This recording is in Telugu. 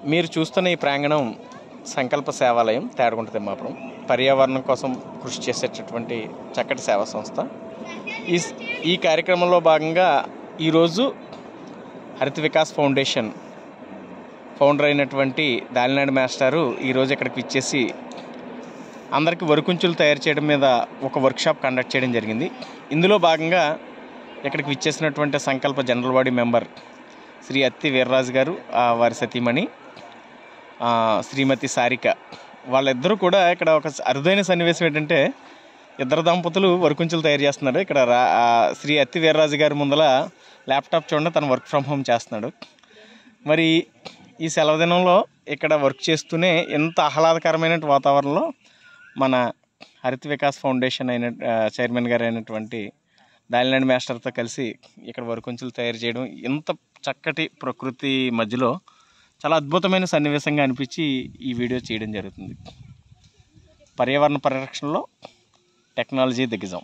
మీరు చూస్తున్న ఈ ప్రాంగణం సంకల్ప సేవాలయం తేడగుంట తిమ్మాపురం పర్యావరణం కోసం కృషి చేసేటటువంటి చక్కటి సేవా సంస్థ. ఈ కార్యక్రమంలో భాగంగా ఈరోజు హరిత వికాస్ ఫౌండేషన్ ఫౌండర్ అయినటువంటి దాలినాడు మాస్టారు ఈరోజు ఇక్కడికి విచ్చేసి అందరికీ వరకుంచులు తయారు చేయడం మీద ఒక వర్క్షాప్ కండక్ట్ చేయడం జరిగింది. ఇందులో భాగంగా ఇక్కడికి విచ్చేసినటువంటి సంకల్ప జనరల్ బాడీ మెంబర్ శ్రీ అత్తి వీర్రాజు గారు, వారి సతీమణి శ్రీమతి సారిక, వాళ్ళిద్దరూ కూడా ఇక్కడ ఒక అరుదైన సన్నివేశం ఏంటంటే ఇద్దరు దంపతులు వరకుంచులు తయారు చేస్తున్నారు. ఇక్కడ శ్రీ అత్తి వీర్రాజు గారి ముందల ల్యాప్టాప్ చూడండి, తను వర్క్ ఫ్రమ్ హోమ్ చేస్తున్నాడు. మరి ఈ సెలవు దినంలో ఇక్కడ వర్క్ చేస్తూనే ఎంత ఆహ్లాదకరమైన వాతావరణంలో మన హరిత వికాస్ ఫౌండేషన్ చైర్మన్ గారు అయినటువంటి దాలినాడు మాస్టర్తో కలిసి ఇక్కడ వరకుంచులు తయారు చేయడం, ఇంత చక్కటి ప్రకృతి మధ్యలో చాలా అద్భుతమైన సన్నివేశంగా అనిపించి ఈ వీడియో చేయడం జరుగుతుంది. పర్యావరణ పరిరక్షణలో టెక్నాలజీ దిగ్గజం.